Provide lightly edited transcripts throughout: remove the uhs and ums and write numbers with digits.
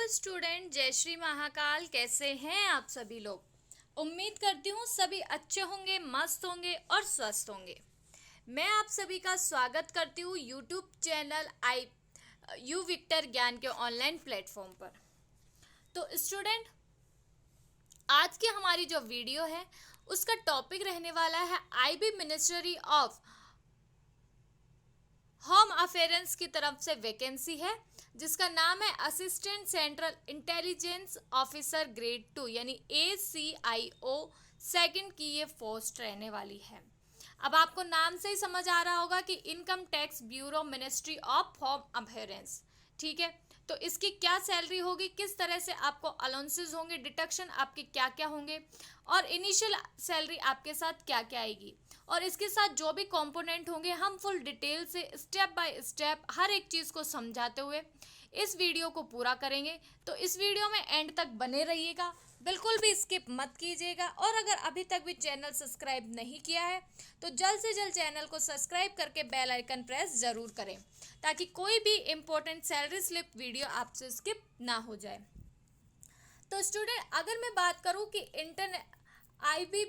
Student, जय श्री महाकाल। कैसे हैं आप सभी लोग। उम्मीद करती हूँ सभी अच्छे होंगे, मस्त होंगे और स्वस्थ होंगे। मैं आप सभी का स्वागत करती हूँ यूट्यूब चैनल यू विक्टर ज्ञान के ऑनलाइन प्लेटफॉर्म पर। तो स्टूडेंट, आज की हमारी जो वीडियो है उसका टॉपिक रहने वाला है IB ministry of home affairs की तरफ से वैकेंसी है जिसका नाम है assistant central intelligence officer grade 2 यानी ACIO सेकंड की ये पोस्ट रहने वाली है। अब आपको नाम से ही समझ आ रहा होगा कि income tax bureau ministry of home affairs, ठीक है। तो इसकी क्या सैलरी होगी, किस तरह से आपको अलाउंसेस होंगे, डिडक्शन आपके क्या क्या होंगे और इनिशियल सैलरी आपके साथ क्या क्या आएगी और इसके साथ जो भी कंपोनेंट होंगे, हम फुल डिटेल से स्टेप बाय स्टेप हर एक चीज़ को समझाते हुए इस वीडियो को पूरा करेंगे। तो इस वीडियो में एंड तक बने रहिएगा, बिल्कुल भी स्किप मत कीजिएगा। और अगर अभी तक भी चैनल सब्सक्राइब नहीं किया है तो जल्द से जल्द चैनल को सब्सक्राइब करके बेल आइकन प्रेस ज़रूर करें ताकि कोई भी इम्पोर्टेंट सैलरी स्लिप वीडियो आपसे स्किप ना हो जाए। तो स्टूडेंट, अगर मैं बात करूं कि आईबी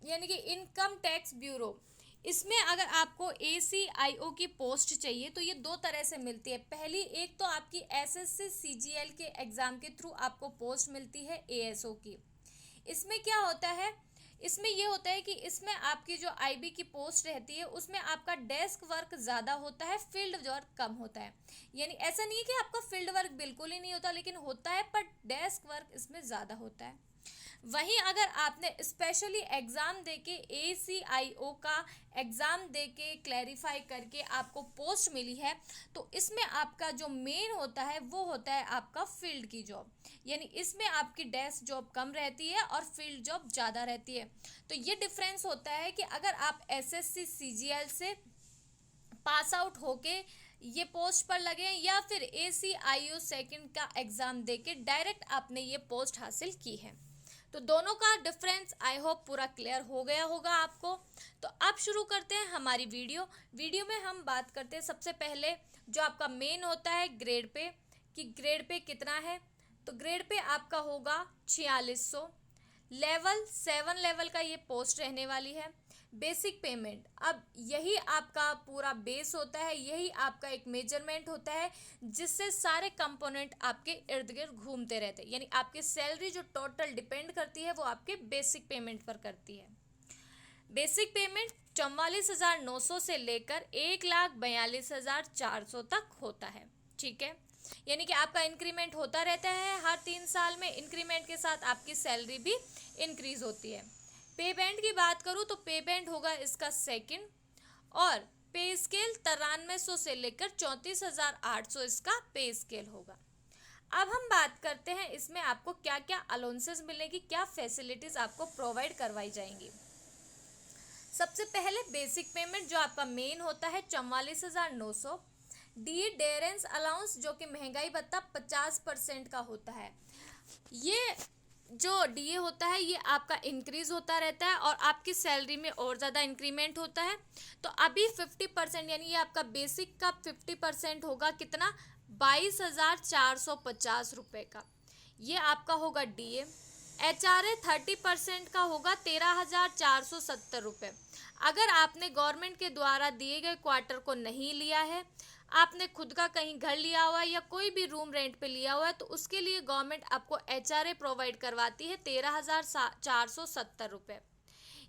यानी कि इनकम टैक्स ब्यूरो, इसमें अगर आपको ACIO की पोस्ट चाहिए तो ये दो तरह से मिलती है। पहली, एक तो आपकी SSC CGL के एग्ज़ाम के थ्रू आपको पोस्ट मिलती है ASO की। इसमें क्या होता है, इसमें ये होता है कि इसमें आपकी जो IB की पोस्ट रहती है उसमें आपका डेस्क वर्क ज़्यादा होता है, फील्ड वर्क कम होता है। यानी ऐसा नहीं है कि आपका फील्ड वर्क बिल्कुल ही नहीं होता, लेकिन होता है, पर डेस्क वर्क इसमें ज़्यादा होता है। वहीं अगर आपने स्पेशली एग्ज़ाम देके ACIO का एग्ज़ाम देके क्लैरिफाई करके आपको पोस्ट मिली है तो इसमें आपका जो मेन होता है वो होता है आपका फील्ड की जॉब। यानी इसमें आपकी डेस्क जॉब कम रहती है और फील्ड जॉब ज़्यादा रहती है। तो ये डिफरेंस होता है कि अगर आप SSC CGL से पास आउट होके ये पोस्ट पर लगे या फिर ACIO सेकंड का एग्ज़ाम देके डायरेक्ट आपने ये पोस्ट हासिल की है। तो दोनों का डिफरेंस आई होप पूरा क्लियर हो गया होगा आपको। तो अब शुरू करते हैं हमारी वीडियो में हम बात करते हैं सबसे पहले जो आपका मेन होता है ग्रेड पे, कि ग्रेड पे कितना है। तो ग्रेड पे आपका होगा 4600। लेवल 7 लेवल का ये पोस्ट रहने वाली है। बेसिक पेमेंट, अब यही आपका पूरा बेस होता है, यही आपका एक मेजरमेंट होता है जिससे सारे कंपोनेंट आपके इर्द गिर्द घूमते रहते हैं। यानी आपकी सैलरी जो टोटल डिपेंड करती है वो आपके बेसिक पेमेंट पर करती है। बेसिक पेमेंट 44,900 से लेकर 1,42,400 तक होता है, ठीक है। यानी कि आपका इंक्रीमेंट होता रहता है, हर 3 साल में इंक्रीमेंट के साथ आपकी सैलरी भी इंक्रीज होती है। पे बैंड की बात करूँ तो पे बैंड होगा इसका सेकंड और पे स्केल 9300 से लेकर 34,800 इसका पे स्केल होगा। अब हम बात करते हैं इसमें आपको क्या क्या अलाउंसेस मिलेगी, क्या फैसिलिटीज़ आपको प्रोवाइड करवाई जाएंगी। सबसे पहले बेसिक पेमेंट जो आपका मेन होता है 44,900। डी डेरेंस अलाउंस जो कि महंगाई भत्ता 50% का होता है। ये जो DA होता है ये आपका इंक्रीज होता रहता है और आपकी सैलरी में और ज़्यादा इंक्रीमेंट होता है। तो अभी 50% यानी ये आपका बेसिक का 50% होगा, कितना, 22,450 रुपये का। ये आपका होगा DA। HRA 30% का होगा 13,470 रुपये। अगर आपने गवर्नमेंट के द्वारा दिए गए क्वार्टर को नहीं लिया है, आपने खुद का कहीं घर लिया हुआ है या कोई भी रूम रेंट पे लिया हुआ है, तो उसके लिए गवर्नमेंट आपको HRA प्रोवाइड करवाती है 13,470 रुपये।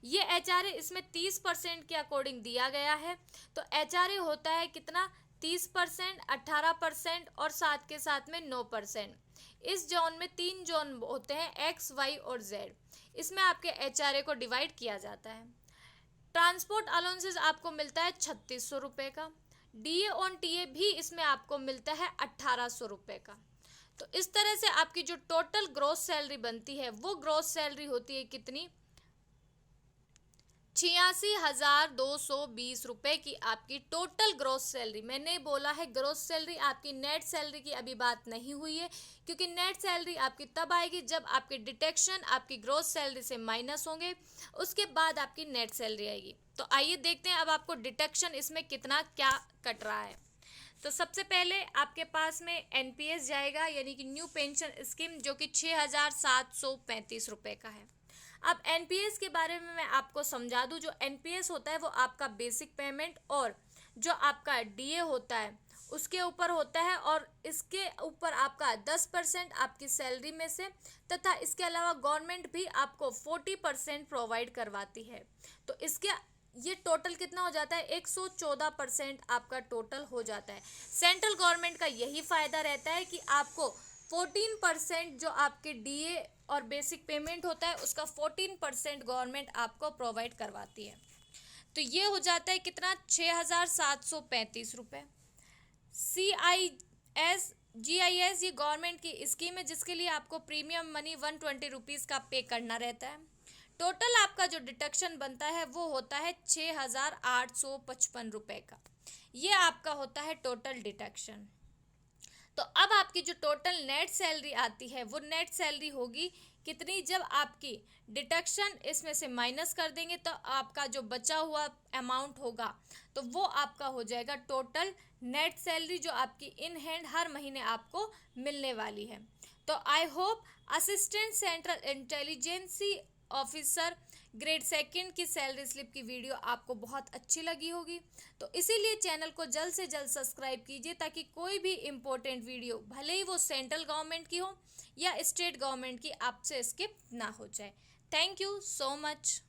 ये HRA इसमें 30% के अकॉर्डिंग दिया गया है। तो HRA होता है कितना, 30%, 18% और साथ के साथ में 9%। इस जोन में 3 जोन होते हैं, X, Y और Z। इसमें आपके HRA को डिवाइड किया जाता है। ट्रांसपोर्ट अलाउंसेस आपको मिलता है 3600 रुपये का। DA ऑन TA भी इसमें आपको मिलता है 1800 रुपये का। तो इस तरह से आपकी जो टोटल ग्रॉस सैलरी बनती है वो ग्रॉस सैलरी होती है कितनी, 86,220 रुपये की आपकी टोटल ग्रॉस सैलरी। मैंने बोला है ग्रॉस सैलरी, आपकी नेट सैलरी की अभी बात नहीं हुई है, क्योंकि नेट सैलरी आपकी तब आएगी जब आपके डिटेक्शन आपकी ग्रॉस सैलरी से माइनस होंगे, उसके बाद आपकी नेट सैलरी आएगी। तो आइए देखते हैं अब आपको डिटेक्शन इसमें कितना क्या कट रहा है। तो सबसे पहले आपके पास में एनपीएस जाएगा, यानी कि न्यू पेंशन स्कीम, जो कि 6,735 रुपये का है। अब एनपीएस के बारे में मैं आपको समझा दूं। जो एनपीएस होता है वो आपका बेसिक पेमेंट और जो आपका डीए होता है उसके ऊपर होता है, और इसके ऊपर आपका 10% आपकी सैलरी में से, तथा इसके अलावा गवर्नमेंट भी आपको 40% प्रोवाइड करवाती है। तो इसके ये टोटल कितना हो जाता है, 114% आपका टोटल हो जाता है। सेंट्रल गवर्नमेंट का यही फायदा रहता है कि आपको 14% जो आपके डीए और बेसिक पेमेंट होता है उसका 14% गवर्नमेंट आपको प्रोवाइड करवाती है। तो ये हो जाता है कितना, 6,735 रुपये। GIS ये गवर्नमेंट की स्कीम है जिसके लिए आपको प्रीमियम मनी 120 रुपीज़ का पे करना रहता है। टोटल आपका जो डिडक्शन बनता है वो होता है 6,855 रुपये का। ये आपका होता है टोटल डिडक्शन। तो अब आपकी जो टोटल नेट सैलरी आती है वो नेट सैलरी होगी कितनी, जब आपकी डिडक्शन इसमें से माइनस कर देंगे तो आपका जो बचा हुआ अमाउंट होगा तो वो आपका हो जाएगा टोटल नेट सैलरी, जो आपकी इन हैंड हर महीने आपको मिलने वाली है। तो I hope assistant central intelligence officer grade 2 की सैलरी स्लिप की वीडियो आपको बहुत अच्छी लगी होगी। तो इसीलिए चैनल को जल्द से जल्द सब्सक्राइब कीजिए ताकि कोई भी इम्पोर्टेंट वीडियो, भले ही वो सेंट्रल गवर्नमेंट की हो या स्टेट गवर्नमेंट की, आपसे स्किप ना हो जाए। Thank you so much.